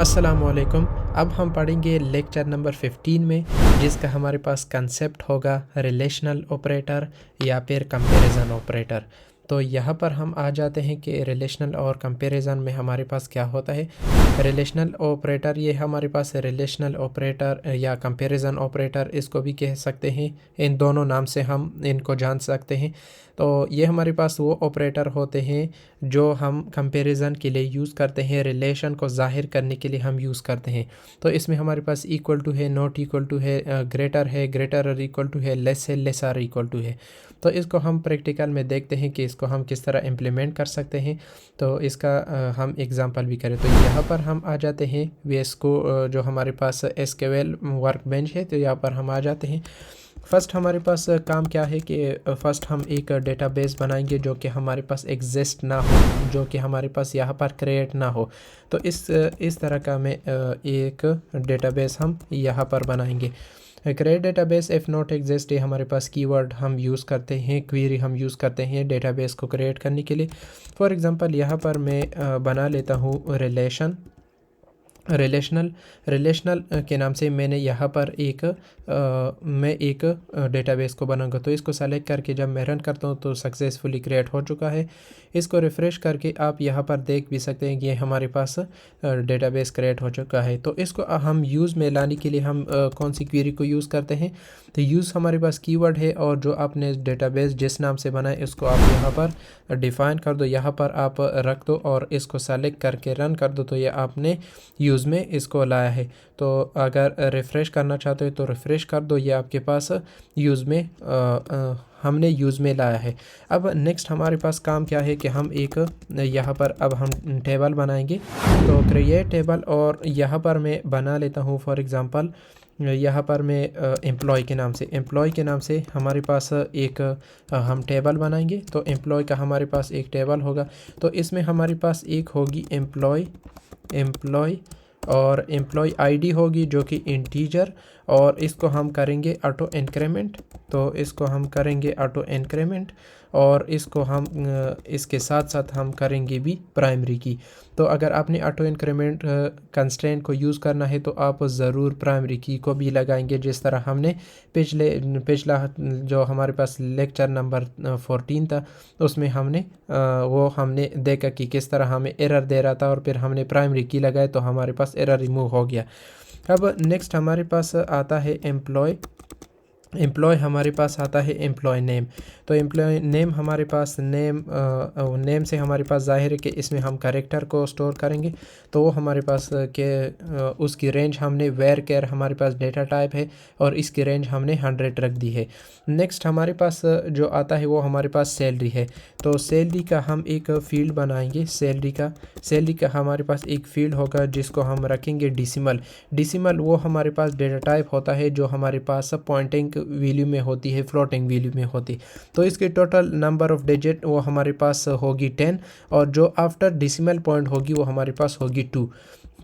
अस्सलामुअलैकुम। अब हम पढ़ेंगे लेक्चर नंबर 15 में, जिसका हमारे पास कंसेप्ट होगा रिलेशनल ऑपरेटर या फिर कंपैरिजन ऑपरेटर। तो यहाँ पर हम आ जाते हैं कि रिलेशनल और कंपैरिजन में हमारे पास क्या होता है। रिलेशनल ऑपरेटर, ये हमारे पास रिलेशनल ऑपरेटर या कंपैरिजन ऑपरेटर इसको भी कह सकते हैं। इन दोनों नाम से हम इनको जान सकते हैं। तो ये हमारे पास वो ऑपरेटर होते हैं जो हम कंपैरिजन के लिए यूज़ करते हैं, रिलेशन को ज़ाहिर करने के लिए हम यूज़ करते हैं। तो इसमें हमारे पास इक्वल टू है, नॉट इक्वल टू है, ग्रेटर और इक्वल टू है, लेस है, लेस आर इक्वल टू है। तो इसको हम प्रैक्टिकल में देखते हैं कि इसको हम किस तरह इम्प्लीमेंट कर सकते हैं। तो इसका हम एग्जांपल भी करें। तो यहाँ पर हम आ जाते हैं VS को, जो हमारे पास SQL वर्क बेंच है, तो यहाँ पर हम आ जाते हैं। फ़र्स्ट हमारे पास काम क्या है कि फ़र्स्ट हम एक डेटाबेस बनाएंगे जो कि हमारे पास एग्जिस्ट ना हो, जो कि हमारे पास यहाँ पर क्रिएट ना हो। तो इस तरह का मैं एक डेटाबेस हम यहाँ पर बनाएंगे। Create database if not exist, ये हमारे पास कीवर्ड हम यूज़ करते हैं, क्वेरी हम यूज़ करते हैं डेटाबेस को क्रिएट करने के लिए। फॉर एग्ज़ाम्पल यहाँ पर मैं बना लेता हूँ रिलेशनल के नाम से मैंने यहाँ पर मैं एक डेटाबेस को बनाऊंगा। तो इसको सेलेक्ट करके जब मैं रन करता हूँ तो सक्सेसफुली क्रिएट हो चुका है। इसको रिफ़्रेश करके आप यहाँ पर देख भी सकते हैं कि ये हमारे पास डेटाबेस क्रिएट हो चुका है। तो इसको हम यूज़ में लाने के लिए हम कौन सी क्वेरी को यूज़ करते हैं। तो यूज़ हमारे पास कीवर्ड है, और जो आपने डेटाबेस जिस नाम से बनाए इसको आप यहाँ पर डिफ़ाइन कर दो, यहाँ पर आप रख दो और इसको सेलेक्ट करके रन कर दो। तो ये आपने यूज़ में इसको लाया है। तो अगर रिफ़्रेश करना चाहते हो तो रिफ़्रेश कर दो, ये आपके पास यूज़ में हमने यूज़ में लाया है। अब नेक्स्ट हमारे पास काम क्या है कि हम एक यहाँ पर अब हम टेबल बनाएंगे। तो क्रिएट टेबल, और यहाँ पर मैं बना लेता हूँ फॉर एग्ज़ाम्पल यहाँ पर मैं एम्प्लॉय के नाम से हमारे पास एक हम टेबल बनाएंगे। तो एम्प्लॉय का हमारे पास एक टेबल होगा। तो इसमें हमारे पास एक होगी एम्प्लॉय और एम्प्लॉय आईडी होगी जो कि इंटीजर, और इसको हम करेंगे ऑटो इंक्रीमेंट। तो इसको हम करेंगे ऑटो इंक्रीमेंट, और इसको हम इसके साथ साथ हम करेंगे भी प्राइमरी की। तो अगर आपने ऑटो इंक्रीमेंट कंस्ट्रेंट को यूज़ करना है तो आप ज़रूर प्राइमरी की को भी लगाएंगे, जिस तरह हमने पिछला जो हमारे पास लेक्चर नंबर 14 था उसमें हमने हमने देखा कि किस तरह हमें एरर दे रहा था, और फिर हमने प्राइमरी की लगाए तो हमारे पास एरर रिमूव हो गया। अब नेक्स्ट हमारे पास आता है एम्प्लॉय हमारे पास आता है एम्प्लॉय नेम। तो एम्प्लॉय नेम हमारे पास नेम से हमारे पास ज़ाहिर है कि इसमें हम कैरेक्टर को स्टोर करेंगे। तो वो हमारे पास उसकी रेंज हमने वेयर केयर हमारे पास डेटा टाइप है, और इसकी रेंज हमने 100 रख दी है। नेक्स्ट हमारे पास जो आता है वो हमारे पास सैलरी है। तो सैलरी का हम एक फ़ील्ड बनाएंगे। सैलरी का हमारे पास एक फ़ील्ड होगा जिसको हम रखेंगे डिसिमल। वो हमारे पास डेटा टाइप होता है जो हमारे पास पॉइंटिंग वैल्यू में होती है, फ्लोटिंग वैल्यू में होती। तो इसकी टोटल नंबर ऑफ डिजिट वो हमारे पास होगी 10, और जो आफ्टर डिसिमल पॉइंट होगी वो हमारे पास होगी 2।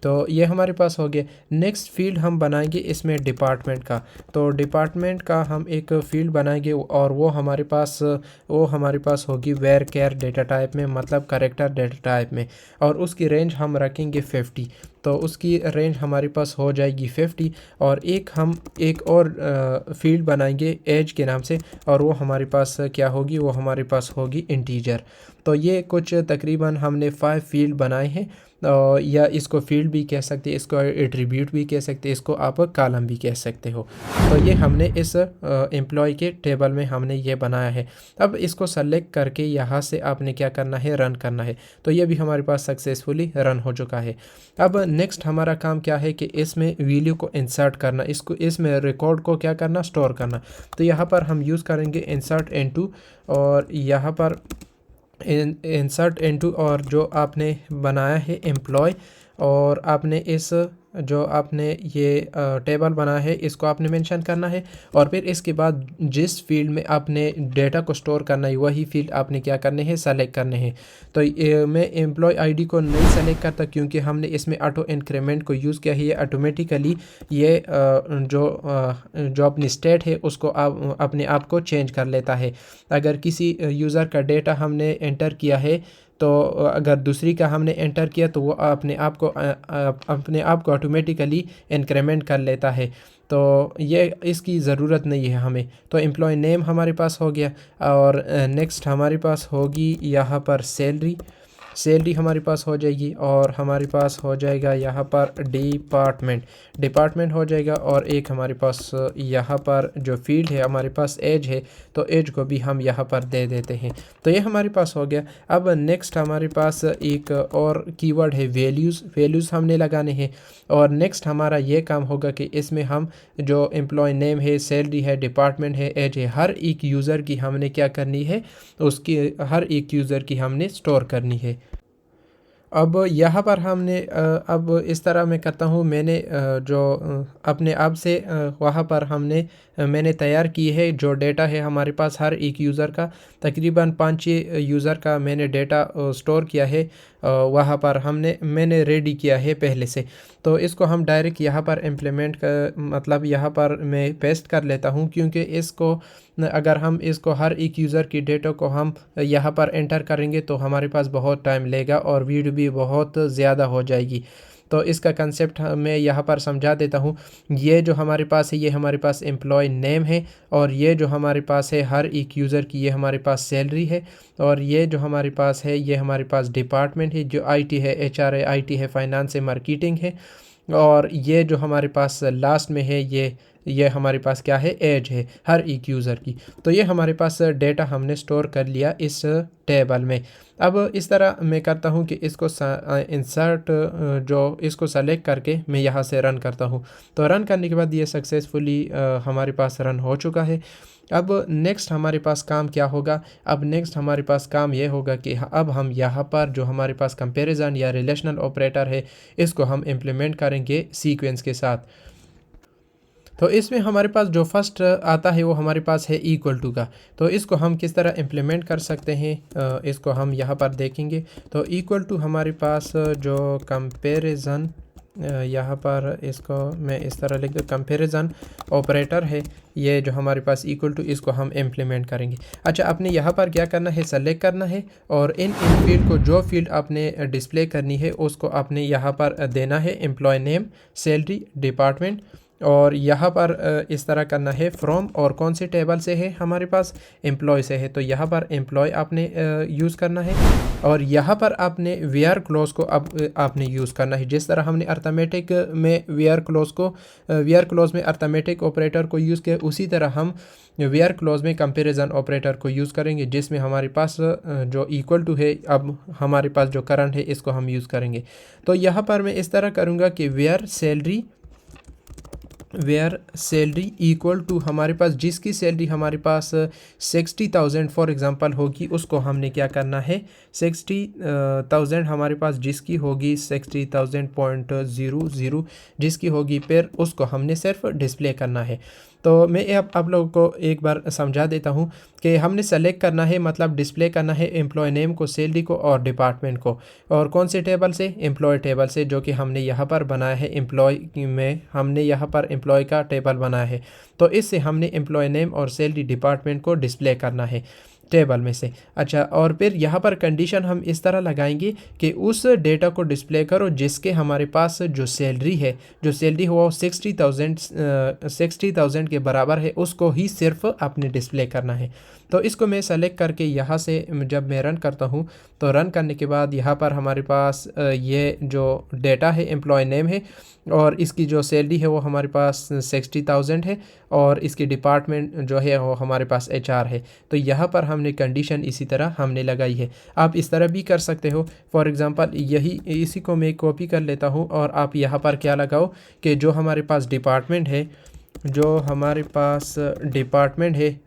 तो ये हमारे पास हो गया। नेक्स्ट फील्ड हम बनाएंगे इसमें डिपार्टमेंट का। तो डिपार्टमेंट का हम एक फील्ड बनाएंगे, और वो हमारे पास होगी वेयर केयर डेटा टाइप में, मतलब करेक्टर डेटा टाइप में, और उसकी रेंज हम रखेंगे 50। तो उसकी रेंज हमारे पास हो जाएगी 50। और हम एक और फील्ड बनाएंगे एज के नाम से, और वो हमारे पास क्या होगी, वो हमारे पास होगी इंटीजर। तो ये कुछ तकरीबन हमने 5 फील्ड बनाए हैं, या इसको फील्ड भी कह सकते हैं, इसको एट्रीब्यूट भी कह सकते हैं, इसको आप कॉलम भी कह सकते हो। तो ये हमने इस एम्प्लॉय के टेबल में हमने ये बनाया है। अब इसको सेलेक्ट करके यहाँ से आपने क्या करना है, रन करना है। तो ये भी हमारे पास सक्सेसफुली रन हो चुका है। अब नेक्स्ट हमारा काम क्या है कि इसमें वैल्यू को इंसर्ट करना, इसमें रिकॉर्ड को क्या करना, स्टोर करना। तो यहाँ पर हम यूज़ करेंगे इंसर्ट इनटू, और यहाँ पर इंसर्ट इनटू, और जो आपने बनाया है एम्प्लॉय, और आपने जो आपने ये टेबल बनाया है इसको आपने मेंशन करना है। और फिर इसके बाद जिस फील्ड में आपने डेटा को स्टोर करना है वही फील्ड आपने क्या करने हैं, सेलेक्ट करने हैं। तो मैं एम्प्लॉय आईडी को नहीं सेलेक्ट करता क्योंकि हमने इसमें ऑटो इंक्रीमेंट को यूज़ किया है। ये ऑटोमेटिकली ये जो अपनी स्टेट है उसको अपने आप को चेंज कर लेता है। अगर किसी यूज़र का डेटा हमने एंटर किया है तो अगर दूसरी का हमने एंटर किया तो वो अपने आप को ऑटोमेटिकली इंक्रीमेंट कर लेता है। तो ये इसकी ज़रूरत नहीं है हमें। तो एम्प्लॉय नेम हमारे पास हो गया, और नेक्स्ट हमारे पास होगी यहाँ पर सैलरी। सैलरी हमारे पास हो जाएगी, और हमारे पास हो जाएगा यहाँ पर डिपार्टमेंट हो जाएगा, और एक हमारे पास यहाँ पर जो फील्ड है हमारे पास एज है, तो एज को भी हम यहाँ पर दे देते हैं। तो ये हमारे पास हो गया। अब नेक्स्ट हमारे पास एक और कीवर्ड है वैल्यूज़ हमने लगाने हैं। और नेक्स्ट हमारा ये काम होगा कि इसमें हम जो एम्प्लॉय नेम है, सैलरी है, डिपार्टमेंट है, एज है, हर एक यूज़र की हमने क्या करनी है, उसकी हर एक यूज़र की हमने स्टोर करनी है। अब यहाँ पर हमने अब इस तरह मैं करता हूँ, मैंने जो अपने आप से वहाँ पर मैंने तैयार की है जो डेटा है हमारे पास हर एक यूज़र का, तकरीबन 5-6 यूज़र का मैंने डेटा स्टोर किया है। वहाँ पर मैंने रेडी किया है पहले से। तो इसको हम डायरेक्ट यहाँ पर इम्प्लीमेंट कर, मतलब यहाँ पर मैं पेस्ट कर लेता हूँ, क्योंकि इसको अगर हम इसको हर एक यूज़र की डेटा को हम यहाँ पर एंटर करेंगे तो हमारे पास बहुत टाइम लेगा और वीडियो भी बहुत ज़्यादा हो जाएगी। तो इसका कंसेप्ट मैं यहाँ पर समझा देता हूँ। ये जो हमारे पास है ये हमारे पास एम्प्लॉय नेम है, और ये जो हमारे पास है हर एक यूज़र की ये हमारे पास सैलरी है, और ये जो हमारे पास है ये हमारे पास डिपार्टमेंट है, जो आईटी है, एचआर है, आईटी है, फाइनेंस है, मार्केटिंग है, और ये जो हमारे पास लास्ट में है ये हमारे पास क्या है, एज है हर एक यूज़र की। तो ये हमारे पास डेटा हमने स्टोर कर लिया इस टेबल में। अब इस तरह मैं करता हूँ कि इसको इंसर्ट जो इसको सेलेक्ट करके मैं यहाँ से रन करता हूँ। तो रन करने के बाद ये सक्सेसफुली हमारे पास रन हो चुका है। अब नेक्स्ट हमारे पास काम क्या होगा? अब नेक्स्ट हमारे पास काम ये होगा कि अब हम यहाँ पर जो हमारे पास कंपैरिजन या रिलेशनल ऑपरेटर है इसको हम इम्प्लीमेंट करेंगे सीक्वेंस के साथ। तो इसमें हमारे पास जो फर्स्ट आता है वो हमारे पास है इक्वल टू का। तो इसको हम किस तरह इम्प्लीमेंट कर सकते हैं, इसको हम यहाँ पर देखेंगे। तो इक्वल टू हमारे पास जो कंपैरिजन, यहाँ पर इसको मैं इस तरह लिख दूँ, कंपैरिजन ऑपरेटर है ये जो हमारे पास इक्वल टू, इसको हम इम्प्लीमेंट करेंगे। अच्छा, आपने यहाँ पर क्या करना है, सेलेक्ट करना है, और इन फील्ड को जो फील्ड आपने डिस्प्ले करनी है उसको आपने यहाँ पर देना है, एम्प्लॉय नेम, सैलरी, डिपार्टमेंट, और यहाँ पर इस तरह करना है फ्रॉम, और कौन से टेबल से है हमारे पास, एम्प्लॉय से है, तो यहाँ पर एम्प्लॉय आपने यूज़ करना है। और यहाँ पर आपने वेयर क्लोज को अब आपने यूज़ करना है। जिस तरह हमने अर्थमेटिक में वेयर क्लोज में अर्थमेटिक ऑपरेटर को यूज़ किया, उसी तरह हम वेयर क्लोज में कंपैरिजन ऑपरेटर को यूज़ करेंगे, जिसमें हमारे पास जो इक्वल टू है अब हमारे पास जो करंट है इसको हम यूज़ करेंगे। तो यहाँ पर मैं इस तरह करूँगा कि वेयर सैलरी इक्वल टू हमारे पास जिसकी सैलरी हमारे पास 60,000 फॉर एग्ज़ाम्पल होगी, उसको हमने क्या करना है, 60,000 हमारे पास जिसकी होगी 60,000.00 जिसकी होगी, फिर उसको हमने सिर्फ डिस्प्ले करना है। तो मैं अब आप लोगों को एक बार समझा देता हूँ कि हमने सेलेक्ट करना है, मतलब डिस्प्ले करना है एम्प्लॉय नेम को, सैलरी को और डिपार्टमेंट को, और कौन से टेबल से, एम्प्लॉय टेबल से, जो कि हमने यहाँ पर बनाया है। एम्प्लॉय में हमने यहाँ पर एम्प्लॉय का टेबल बनाया है, तो इससे हमने एम्प्लॉय नेम और सैलरी, डिपार्टमेंट को डिस्प्ले करना है टेबल में से। अच्छा, और फिर यहाँ पर कंडीशन हम इस तरह लगाएंगे कि उस डेटा को डिस्प्ले करो जिसके हमारे पास जो सैलरी हुआ वो 60,000 के बराबर है, उसको ही सिर्फ आपने डिस्प्ले करना है। तो इसको मैं सेलेक्ट करके यहाँ से जब मैं रन करता हूँ, तो रन करने के बाद यहाँ पर हमारे पास ये जो डेटा है एम्प्लॉय नेम है, और इसकी जो सैलरी है वो हमारे पास 60,000 है, और इसकी डिपार्टमेंट जो है वो हमारे पास एचआर है। तो यहाँ पर हमने कंडीशन इसी तरह हमने लगाई है। आप इस तरह भी कर सकते हो। फॉर एग्ज़ाम्पल इसी को मैं कॉपी कर लेता हूँ, और आप यहाँ पर क्या लगाओ कि जो हमारे पास डिपार्टमेंट है,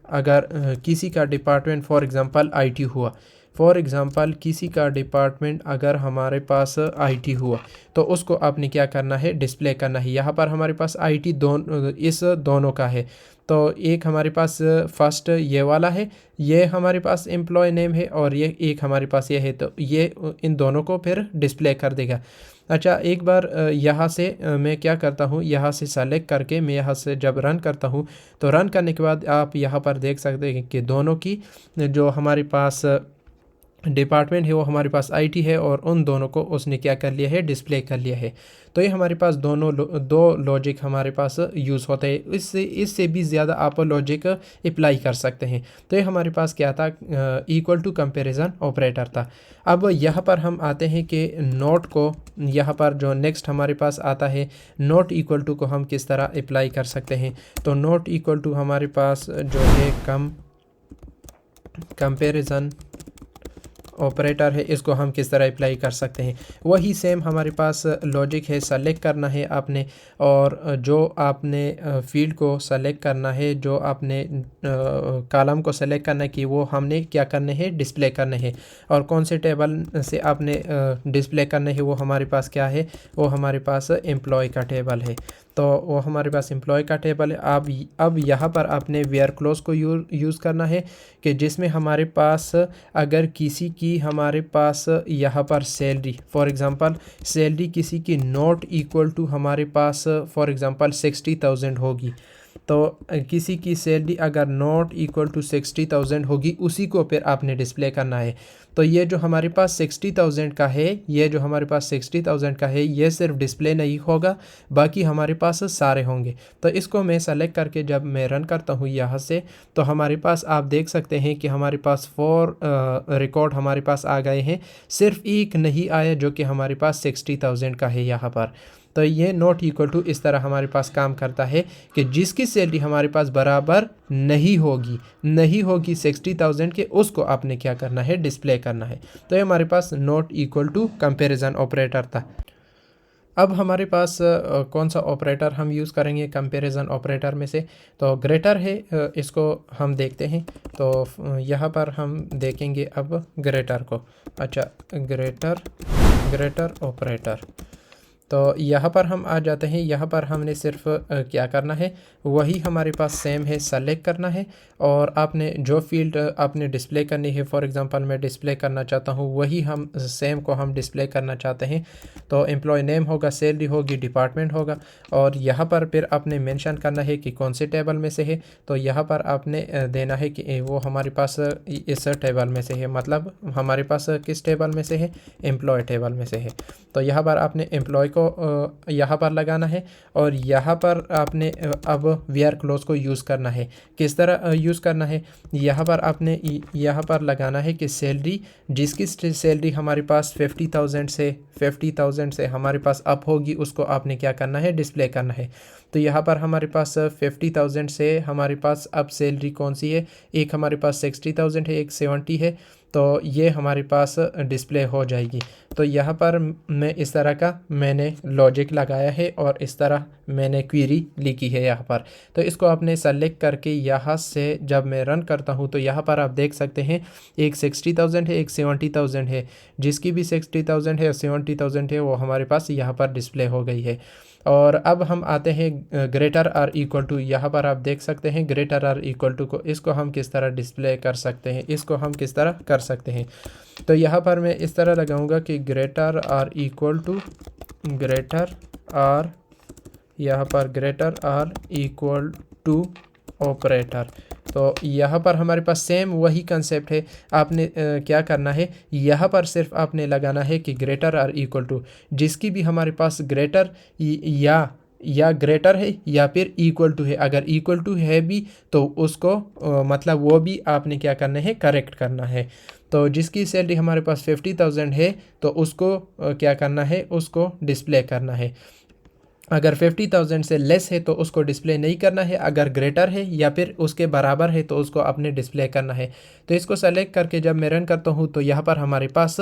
अगर किसी का डिपार्टमेंट फॉर एग्ज़ाम्पल आईटी हुआ, किसी का डिपार्टमेंट अगर हमारे पास आईटी हुआ, तो उसको आपने क्या करना है, डिस्प्ले करना है। यहाँ पर हमारे पास आईटी दोनों का है, तो एक हमारे पास फर्स्ट ये वाला है, ये हमारे पास एम्प्लॉय नेम है, और ये एक हमारे पास ये है, तो ये इन दोनों को फिर डिस्प्ले कर देगा। अच्छा, एक बार यहाँ से मैं क्या करता हूँ, यहाँ से सेलेक्ट करके मैं यहाँ से जब रन करता हूँ, तो रन करने के बाद आप यहाँ पर देख सकते हैं कि दोनों की जो हमारे पास डिपार्टमेंट है वो हमारे पास आईटी है और उन दोनों को उसने क्या कर लिया है, डिस्प्ले कर लिया है। तो ये हमारे पास दो लॉजिक हमारे पास यूज़ होते हैं। इससे भी ज़्यादा आप लॉजिक अप्लाई कर सकते हैं। तो ये हमारे पास क्या था, इक्वल टू कंपैरिजन ऑपरेटर था। अब यहाँ पर हम आते हैं कि नॉट को, यहाँ पर जो नेक्स्ट हमारे पास आता है नॉट इक्वल टू को हम किस तरह अप्लाई कर सकते हैं। तो नॉट इक्वल टू हमारे पास जो है कंपैरिजन ऑपरेटर है, इसको हम किस तरह अप्लाई कर सकते हैं। वही सेम हमारे पास लॉजिक है, सेलेक्ट करना है आपने, और जो आपने फील्ड को सेलेक्ट करना है, जो आपने कॉलम को सेलेक्ट करना है कि वो हमने क्या करने हैं, डिस्प्ले करने हैं। और कौन से टेबल से आपने डिस्प्ले करने हैं वो हमारे पास क्या है, वो हमारे पास एम्प्लॉय का टेबल है। तो वो हमारे पास एम्प्लॉय का टेबल है। अब यहाँ पर आपने वेयर क्लोज को यूज़ करना है कि जिसमें हमारे पास अगर किसी की हमारे पास यहाँ पर सैलरी, फॉर एग्ज़ाम्पल सैलरी किसी की नॉट इक्वल टू हमारे पास फॉर एग्ज़ाम्पल 60,000 होगी, तो किसी की सैलरी अगर नॉट इक्वल टू 60,000 होगी, उसी को फिर आपने डिस्प्ले करना है। तो ये जो हमारे पास 60,000 का है, ये जो हमारे पास 60,000 का है, ये सिर्फ डिस्प्ले नहीं होगा, बाकी हमारे पास सारे होंगे। तो इसको मैं सेलेक्ट करके जब मैं रन करता हूँ यहाँ से, तो हमारे पास आप देख सकते हैं कि हमारे पास 4 रिकॉर्ड हमारे पास आ गए हैं, सिर्फ एक नहीं आया जो कि हमारे पास 60,000 का है यहाँ पर। तो ये नॉट इक्वल टू इस तरह हमारे पास काम करता है कि जिसकी सैलरी हमारे पास बराबर नहीं होगी 60,000 के, उसको आपने क्या करना है, डिस्प्ले करना है। तो ये हमारे पास not equal to comparison operator था। अब हमारे पास कौन सा ऑपरेटर हम यूज़ करेंगे कंपैरिजन ऑपरेटर में से, तो ग्रेटर है, इसको हम देखते हैं। तो यहाँ पर हम देखेंगे अब ग्रेटर को। अच्छा, ग्रेटर ऑपरेटर, तो यहाँ पर हम आ जाते हैं। यहाँ पर हमने सिर्फ क्या करना है, वही हमारे पास सेम है, सेलेक्ट करना है, और आपने जो फील्ड आपने डिस्प्ले करनी है, फॉर एग्जांपल मैं डिस्प्ले करना चाहता हूँ, वही हम सेम को हम डिस्प्ले करना चाहते हैं। तो एम्प्लॉय नेम होगा, सैलरी होगी, डिपार्टमेंट होगा, और यहाँ पर फिर आपने मेंशन करना है कि कौन से टेबल में से है। तो यहाँ पर आपने देना है कि वो हमारे पास इस टेबल में से है, मतलब हमारे पास किस टेबल में से है, एम्प्लॉय टेबल में से है। तो यहाँ पर आपने एम्प्लॉय को यहाँ पर लगाना है, और यहाँ पर आपने अब वेयर क्लोज को यूज़ करना है। किस तरह यूज़ करना है, यहाँ पर आपने यहाँ पर लगाना है कि सैलरी, जिसकी सैलरी हमारे पास 50,000 से हमारे पास अप होगी, उसको आपने क्या करना है, डिस्प्ले करना है। तो यहाँ पर हमारे पास 50,000 से हमारे पास अब सैलरी कौन सी है, एक हमारे पास 60,000 है, एक 70 है, तो ये हमारे पास डिस्प्ले हो जाएगी। तो यहाँ पर मैं इस तरह का मैंने लॉजिक लगाया है और इस तरह मैंने क्वेरी लिखी है यहाँ पर। तो इसको आपने सेलेक्ट करके यहाँ से जब मैं रन करता हूँ, तो यहाँ पर आप देख सकते हैं एक 60,000 है, एक 70,000 है। जिसकी भी 60,000 है और 70,000 है वो हमारे पास यहाँ पर डिस्प्ले हो गई है। और अब हम आते हैं ग्रेटर आर इक्वल टू। यहाँ पर आप देख सकते हैं ग्रेटर आर इक्वल टू को, इसको हम किस तरह डिस्प्ले कर सकते हैं, इसको हम किस तरह कर सकते हैं। तो यहाँ पर मैं इस तरह लगाऊंगा कि ग्रेटर आर इक्वल टू यहाँ पर greater or equal to operator. तो यहाँ पर हमारे पास सेम वही कंसेप्ट है। आपने क्या करना है, यहाँ पर सिर्फ आपने लगाना है कि ग्रेटर आर इक्वल टू, जिसकी भी हमारे पास ग्रेटर या ग्रेटर है या फिर इक्वल टू है। अगर इक्वल टू है भी तो उसको मतलब वो भी आपने क्या करना है, करेक्ट करना है। तो जिसकी सैलरी हमारे पास 50,000 है तो उसको क्या करना है, उसको डिस्प्ले करना है। अगर 50,000 से लेस है तो उसको डिस्प्ले नहीं करना है। अगर ग्रेटर है या फिर उसके बराबर है तो उसको अपने डिस्प्ले करना है। तो इसको सेलेक्ट करके जब मैं रन करता हूँ तो यहाँ पर हमारे पास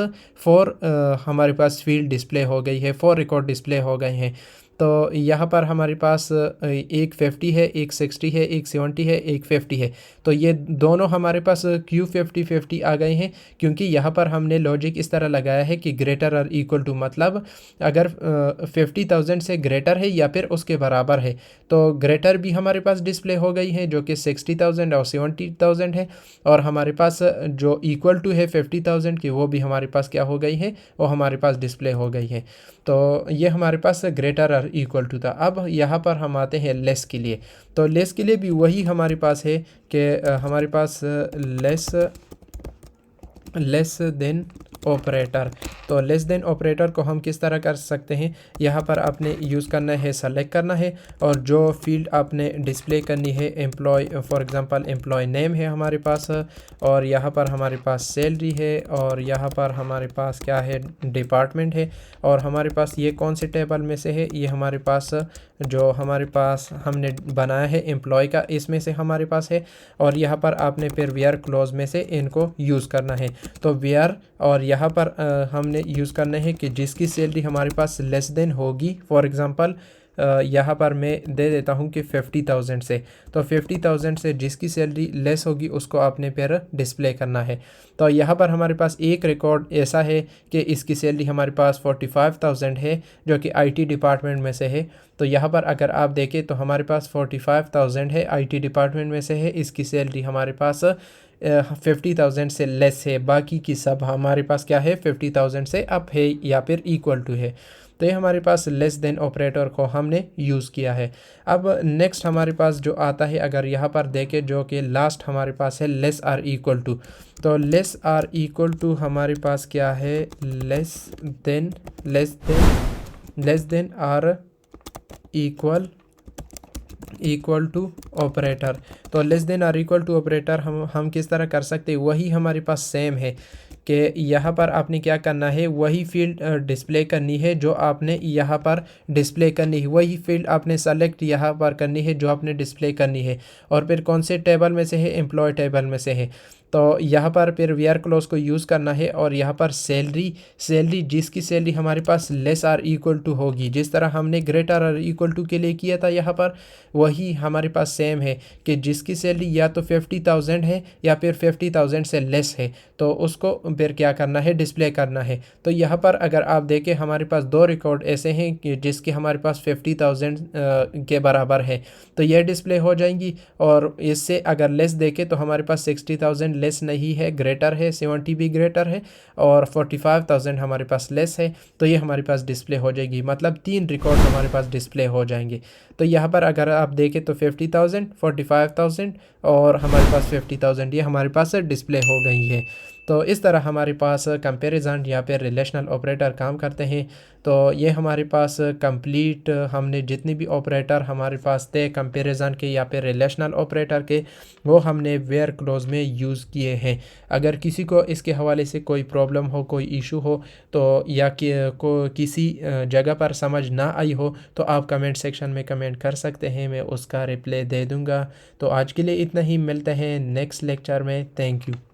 हमारे पास फील्ड डिस्प्ले हो गई है, 4 रिकॉर्ड डिस्प्ले हो गए हैं। तो यहाँ पर हमारे पास एक 50 है, एक 60 है, एक 70 है, एक 50 है। तो ये दोनों हमारे पास क्यों 50-50 आ गए हैं, क्योंकि यहाँ पर हमने लॉजिक इस तरह लगाया है कि ग्रेटर और इक्वल टू, मतलब अगर 50,000 से ग्रेटर है या फिर उसके बराबर है तो ग्रेटर भी हमारे पास डिस्प्ले हो गई है जो कि 60,000 और 70,000 है, और हमारे पास जो इक्वल टू है 50,000 की वो भी हमारे पास क्या हो गई है, वो हमारे पास डिस्प्ले हो गई है। तो ये हमारे पास ग्रेटर और इक्वल टू था। अब यहाँ पर हम आते हैं लेस के लिए। तो लेस के लिए भी वही हमारे पास है कि हमारे पास लेस देन ऑपरेटर। तो लेस देन ऑपरेटर को हम किस तरह कर सकते हैं, यहाँ पर आपने यूज़ करना है, सेलेक्ट करना है, और जो फील्ड आपने डिस्प्ले करनी है, employee for example employee name है हमारे पास, और यहाँ पर हमारे पास सैलरी है, और यहाँ पर हमारे पास क्या है, डिपार्टमेंट है, और हमारे पास ये कौन से टेबल में से है, ये हमारे पास जो हमारे पास हमने बनाया है एम्प्लॉय का, इसमें से हमारे पास है, और यहाँ पर आपने फिर वेयर क्लोज में से इनको यूज़ करना है। तो वेयर, और यहाँ पर हमने यूज़ करना है कि जिसकी सैलरी हमारे पास लेस देन होगी, फॉर एग्ज़ाम्पल यहाँ पर मैं दे देता हूँ कि 50,000 से, तो 50,000 से जिसकी सैलरी लेस होगी उसको आपने फिर डिस्प्ले करना है। तो यहाँ पर हमारे पास एक रिकॉर्ड ऐसा है कि इसकी सैलरी हमारे पास 45,000 है, जो कि आईटी डिपार्टमेंट में से है। तो यहाँ पर अगर आप देखें तो हमारे पास 45,000 है, आईटी डिपार्टमेंट में से है, इसकी सैलरी हमारे पास 50,000 से लेस है, बाकी की सब हमारे पास क्या है, 50,000 से अप है या फिर इक्वल टू है। तो ये हमारे पास लेस देन ऑपरेटर को हमने यूज़ किया है। अब नेक्स्ट हमारे पास जो आता है, अगर यहाँ पर देखें, जो कि लास्ट हमारे पास है लेस आर इक्वल टू। तो लेस आर इक्वल टू हमारे पास क्या है, less than or equal to operator. तो less than or equal to operator हम किस तरह कर सकते हैं, वही हमारे पास सेम है कि यहाँ पर आपने क्या करना है, वही फील्ड डिस्प्ले करनी है जो आपने यहाँ पर डिस्प्ले करनी है, वही फील्ड आपने सेलेक्ट यहाँ पर करनी है जो आपने डिस्प्ले करनी है, और फिर कौन से टेबल में से है, एम्प्लॉय टेबल में से है। तो यहाँ पर फिर वेयर क्लोज को यूज़ करना है, और यहाँ पर सैलरी जिसकी सैलरी हमारे पास लेस आर इक्वल टू होगी, जिस तरह हमने ग्रेटर आर इक्वल टू के लिए किया था, यहाँ पर वही हमारे पास सेम है कि जिसकी सैलरी या तो 50,000 है या फिर 50,000 से लेस है, तो उसको फिर क्या करना है, डिस्प्ले करना है। तो यहाँ पर अगर आप देखें हमारे पास दो रिकॉर्ड ऐसे हैं कि जिसके हमारे पास 50,000 के बराबर है, तो यह डिस्प्ले हो जाएंगी। और इससे अगर लेस देखें तो हमारे पास 60,000 लेस नहीं है, ग्रेटर है, 70 भी ग्रेटर है, और 45,000 हमारे पास लेस है, तो ये हमारे पास डिस्प्ले हो जाएगी। मतलब 3 रिकॉर्ड हमारे पास डिस्प्ले हो जाएंगे। तो यहाँ पर अगर आप देखें तो 50,000, 45,000 और हमारे पास 50,000 ये हमारे पास डिस्प्ले हो गई है। तो इस तरह हमारे पास कंपैरिजन या फिर रिलेशनल ऑपरेटर काम करते हैं। तो ये हमारे पास कंप्लीट हमने जितनी भी ऑपरेटर हमारे पास थे कंपैरिजन के या फिर रिलेशनल ऑपरेटर के, वो हमने वेयर क्लोज में यूज़ किए हैं। अगर किसी को इसके हवाले से कोई प्रॉब्लम हो, कोई इशू हो, तो या कि किसी जगह पर समझ ना आई हो, तो आप कमेंट सेक्शन में कमेंट कर सकते हैं, मैं उसका रिप्लाई दे दूँगा। तो आज के लिए इतना ही, मिलते हैं नेक्स्ट लेक्चर में। Thank you.